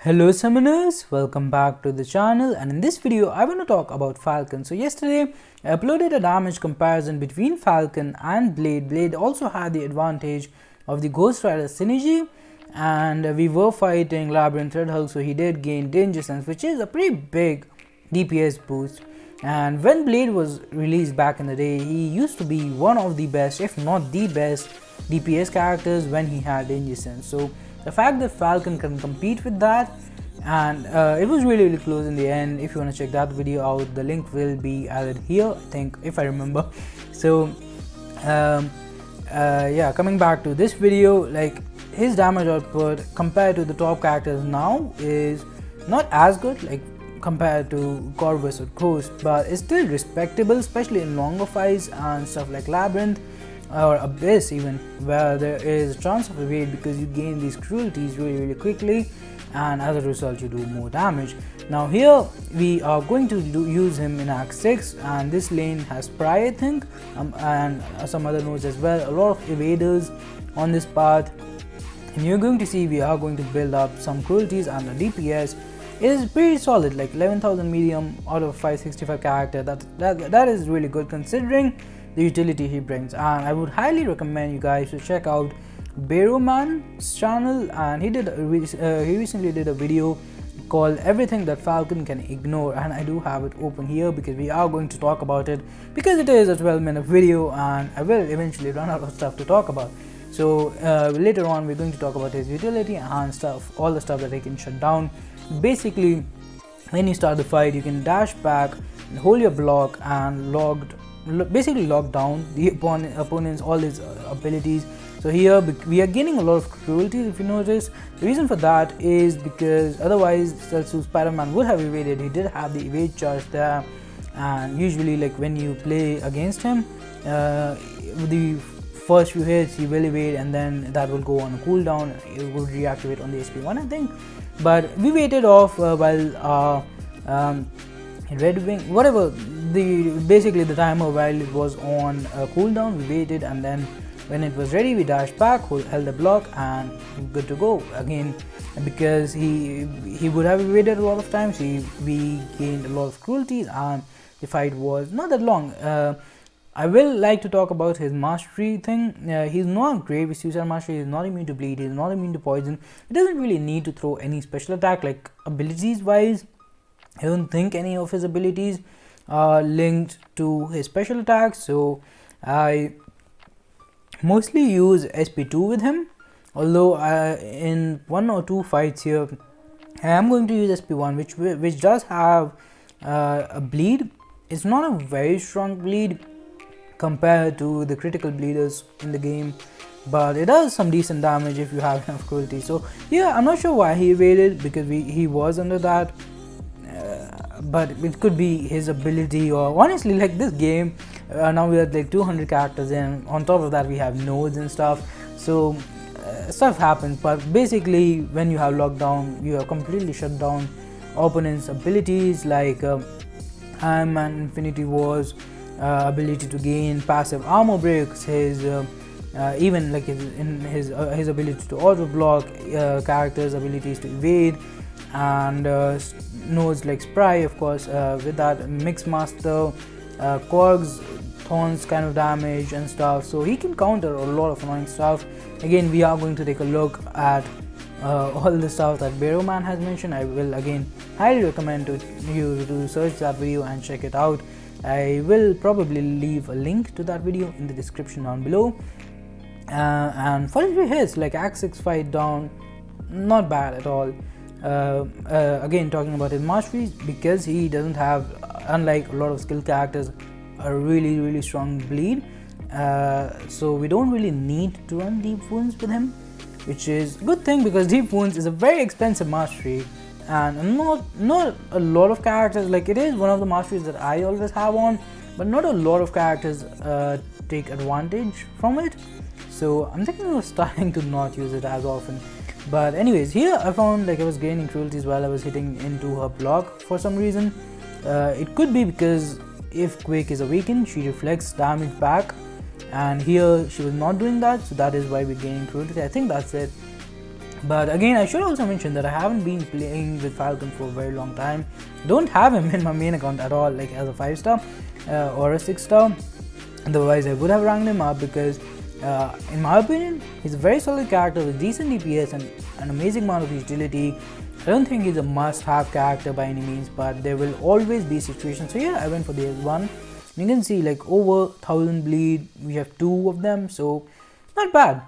Hello summoners, welcome back to the channel, and in this video I want to talk about Falcon. So yesterday I uploaded a damage comparison between Falcon and Blade. Blade also had the advantage of the Ghost Rider synergy, and we were fighting Labyrinth Red Hulk, so he did gain Danger Sense, which is a pretty big DPS boost. And when Blade was released back in the day, he used to be one of the best, if not the best, DPS characters when he had Danger Sense. So the fact that Falcon can compete with that, and it was really close in the end. If you want to check that video out, the link will be added here, I think, if I remember. So yeah, coming back to this video, like, his damage output compared to the top characters now is not as good, like compared to Corvus or Ghost, but it's still respectable, especially in longer fights and stuff like Labyrinth or Abyss even, where there is a chance of evade because you gain these cruelties really quickly, and as a result you do more damage. Now here we are going to use him in Act 6, and this lane has Spry, I think, and some other nodes as well, a lot of evaders on this path, and you're going to see we are going to build up some cruelties, and the DPS is pretty solid, like 11,000 medium out of 565 character. That is really good considering the utility he brings, and I would highly recommend you guys to check out Man's channel, and he recently did a video called Everything That Falcon Can Ignore, and I do have it open here because we are going to talk about it, because it is a 12-minute video and I will eventually run out of stuff to talk about. So later on we're going to talk about his utility and stuff, all the stuff that he can shut down. Basically, when you start the fight, you can dash back and hold your block and basically lock down the opponent's all his abilities. So here we are gaining a lot of cruelty, if you notice. The reason for that is because otherwise Spider-Man would have evaded. He did have the evade charge there, and usually, like, when you play against him, the first few hits he will evade, and then that will go on a cooldown. It will reactivate on the SP1, I think. But we waited off while Red Wing, whatever, basically the timer, while it was on cooldown, we waited, and then when it was ready we dashed back, held the block, and good to go again. Because he would have evaded a lot of times, we gained a lot of cruelties, and the fight was not that long. I will like to talk about his mastery thing. He's not great with suicide mastery. He's not immune to bleed, he's not immune to poison. He doesn't really need to throw any special attack, like abilities wise. I don't think any of his abilities are linked to his special attacks, so I mostly use SP2 with him, although in one or two fights here I am going to use SP1, which does have a bleed. It's not a very strong bleed compared to the critical bleeders in the game, but it does some decent damage if you have enough cruelty. So yeah, I'm not sure why he evaded, because he was under that, but it could be his ability, or honestly, like, this game, now we are like 200 characters in, on top of that we have nodes and stuff, so stuff happens. But basically, when you have lockdown, you have completely shut down opponents' abilities, like Iron Man Infinity War's ability to gain passive armor breaks, his even like his ability to auto block, characters' abilities to evade, and nodes like Spry, of course, with that Mixmaster, Korg's Thorns kind of damage and stuff, so he can counter a lot of annoying stuff. Again, we are going to take a look at all the stuff that Man has mentioned. I will again highly recommend you to search that video and check it out. I will probably leave a link to that video in the description down below. And 43 hits, like Act 6 fight down, not bad at all. Again, talking about his masteries, because he doesn't have, unlike a lot of skill characters, a really strong bleed, so we don't really need to run deep wounds with him, which is a good thing, because deep wounds is a very expensive mastery, and not a lot of characters, like, it is one of the masteries that I always have on, but not a lot of characters take advantage from it, so I'm thinking of starting to not use it as often. But anyways, here I found like I was gaining cruelties while I was hitting into her block for some reason. It could be because if Quake is awakened, she reflects damage back, and here she was not doing that, so that is why we're gaining cruelty. I think that's it. But again, I should also mention that I haven't been playing with Falcon for a very long time. Don't have him in my main account at all, like as a 5-star or a 6-star. Otherwise I would have ranked him up, because in my opinion he's a very solid character with decent DPS and an amazing amount of utility. I don't think he's a must-have character by any means, but there will always be situations. So yeah, I went for the S1. You can see like over 1000 bleed, we have 2 of them, so not bad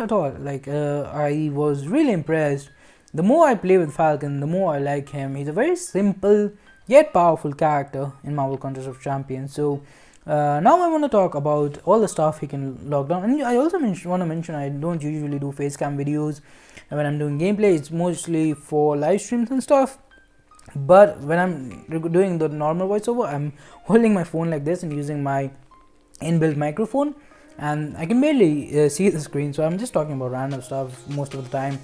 at all. Like I was really impressed. The more I play with Falcon, the more I like him. He's a very simple yet powerful character in Marvel Contest of Champions. So now I want to talk about all the stuff he can lock down. And I also want to mention I don't usually do face cam videos when I'm doing gameplay. It's mostly for live streams and stuff. But when I'm doing the normal voiceover, I'm holding my phone like this and using my inbuilt microphone, and I can barely see the screen, so I'm just talking about random stuff most of the time.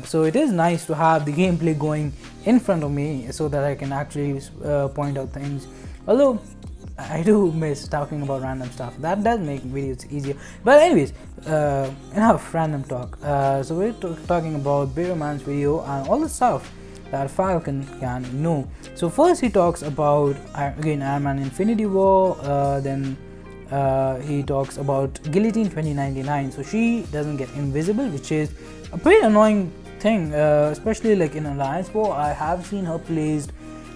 So it is nice to have the gameplay going in front of me so that I can actually point out things. Although I do miss talking about random stuff. That does make videos easier. But anyways, enough random talk. So we're talking about Bear Man's video and all the stuff that Falcon can know. So first he talks about again Iron Man Infinity War, then he talks about Guillotine 2099. So she doesn't get invisible, which is a pretty annoying thing, especially like in Alliance War. I have seen her placed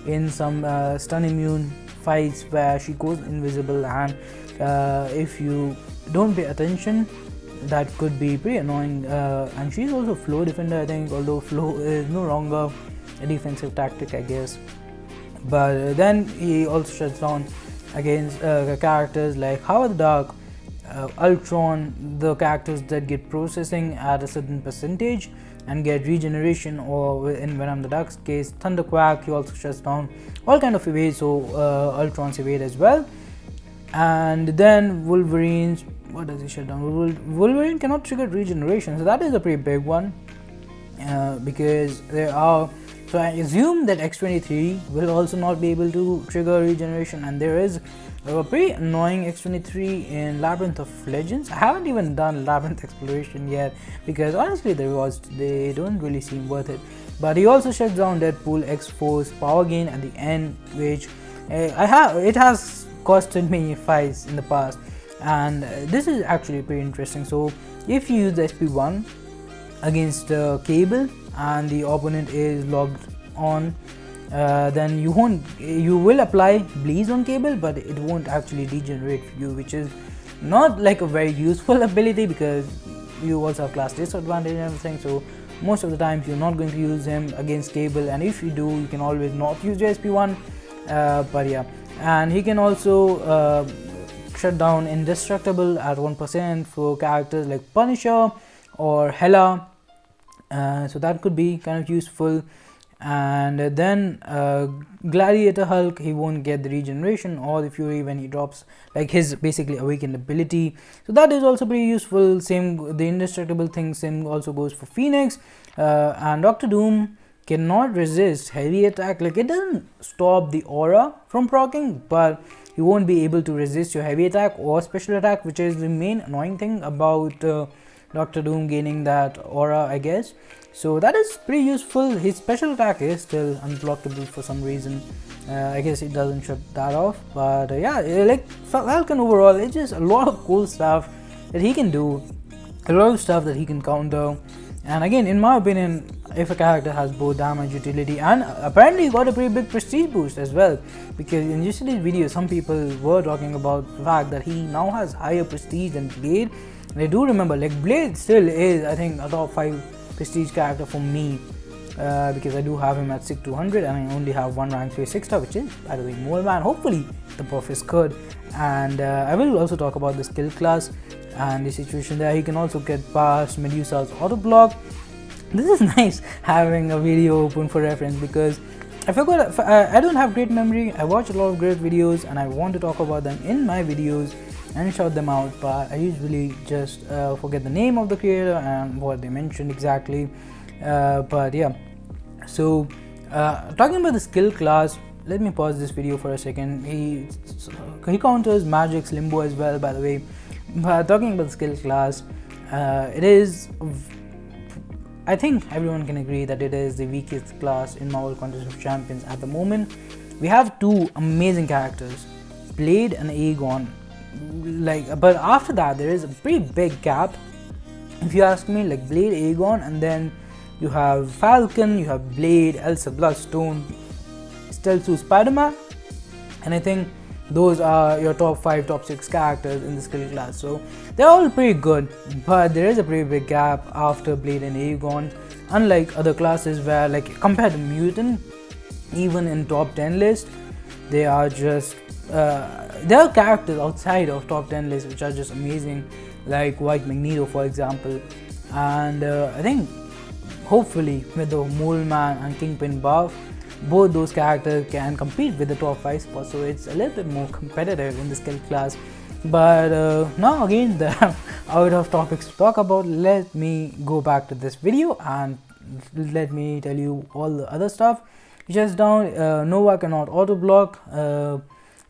in some stun immune fights where she goes invisible, and if you don't pay attention, that could be pretty annoying. And she's also flow defender, I think, although flow is no longer a defensive tactic, I guess. But then he also shuts down against characters like Howard the Dark, Ultron, the characters that get processing at a certain percentage and get regeneration, or in Venom the Dark's case, Thunderquack. He also shuts down all kind of evades, so Ultron's evade as well. And then Wolverine's, what does he shut down? Wolverine cannot trigger regeneration, so that is a pretty big one, because there are. So I assume that X-23 will also not be able to trigger regeneration, and there is a pretty annoying X-23 in Labyrinth of Legends. I haven't even done Labyrinth exploration yet, because honestly the rewards, they don't really seem worth it. But he also shuts down Deadpool X-Force power gain at the end, which it has costed me fights in the past, and this is actually pretty interesting. So if you use the SP1 against Cable and the opponent is logged on, then you will apply Bleeds on Cable, but it won't actually degenerate you, which is not like a very useful ability, because you also have class disadvantage and everything. So most of the times you're not going to use him against Cable, and if you do, you can always not use your SP1. But yeah, and he can also shut down Indestructible at 1% for characters like Punisher or Hela. So that could be kind of useful. And then Gladiator Hulk, he won't get the regeneration or the Fury when he drops like his basically awakened ability, so that is also pretty useful. Same, the Indestructible thing, same also goes for Phoenix. And Doctor Doom cannot resist heavy attack. Like, it doesn't stop the aura from proccing, but you won't be able to resist your heavy attack or special attack, which is the main annoying thing about Doctor Doom gaining that aura, I guess. So that is pretty useful. His special attack is still unblockable for some reason. I guess it doesn't shut that off. But yeah, like Falcon overall, it's just a lot of cool stuff that he can do, a lot of stuff that he can counter. And again, in my opinion, if a character has both damage, utility, and apparently he got a pretty big prestige boost as well, because in yesterday's video some people were talking about the fact that he now has higher prestige than Blade. And I do remember, like, Blade still is, I think, a top 5 prestige character for me, because I do have him at 6200 and I only have one rank 6-star, which is, by the way, Mole Man. Hopefully the buff is good. And I will also talk about the skill class and the situation there. He can also get past Medusa's auto block. This is nice having a video open for reference, because I forgot, I don't have great memory. I watch a lot of great videos and I want to talk about them in my videos and shout them out, but I usually just forget the name of the creator and what they mentioned exactly. But yeah, so talking about the skill class, let me pause this video for a second. He counters Magic's Limbo as well, by the way. But talking about the skill class, it is, I think everyone can agree that it is the weakest class in Marvel Contest of Champions at the moment. We have two amazing characters, Blade and Aegon. But after that there is a pretty big gap, if you ask me. Like Blade, Aegon, and then you have Falcon, you have Blade, Elsa Bloodstone, Stealth Spider-Man, and I think those are your top 5, top 6 characters in the skill class. So they're all pretty good, but there is a pretty big gap after Blade and Aegon. Unlike other classes where, like, compared to Mutant, even in top 10 list, they are just there are characters outside of top 10 list which are just amazing, like White Magneto for example. And I think hopefully with the Mole Man and Kingpin buff, both those characters can compete with the top 5 spots, so it's a little bit more competitive in the skill class. But now again, there are out of topics to talk about. Let me go back to this video and let me tell you all the other stuff. Just down, Nova cannot auto block,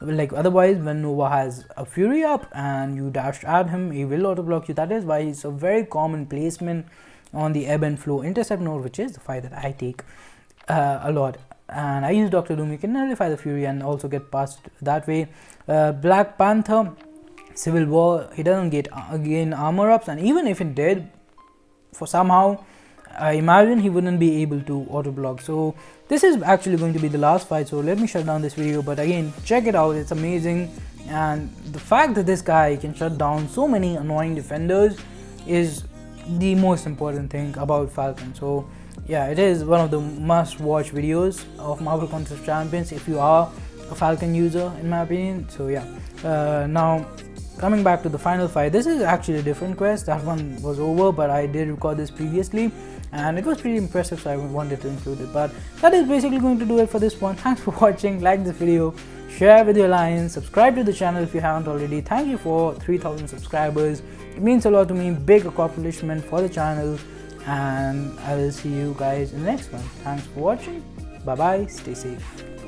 like otherwise when Nova has a Fury up and you dash at him, he will auto block you. That is why it's a very common placement on the ebb and flow intercept node, which is the fight that I take a lot. And I use Dr. Doom. You can nullify the Fury and also get past that way. Black Panther, Civil War, he doesn't gain armor ups, and even if he did, for somehow I imagine he wouldn't be able to auto block. So this is actually going to be the last fight, so let me shut down this video. But again, check it out, it's amazing. And the fact that this guy can shut down so many annoying defenders is the most important thing about Falcon. So yeah, it is one of the must watch videos of Marvel Contest of Champions if you are a Falcon user, in my opinion. So yeah, now coming back to the final fight, this is actually a different quest. That one was over, but I did record this previously and it was pretty impressive, so I wanted to include it. But that is basically going to do it for this one. Thanks for watching. Like this video, share with your alliance, subscribe to the channel if you haven't already. Thank you for 3,000 subscribers. It means a lot to me, big accomplishment for the channel, and I will see you guys in the next one. Thanks for watching. Bye bye, stay safe.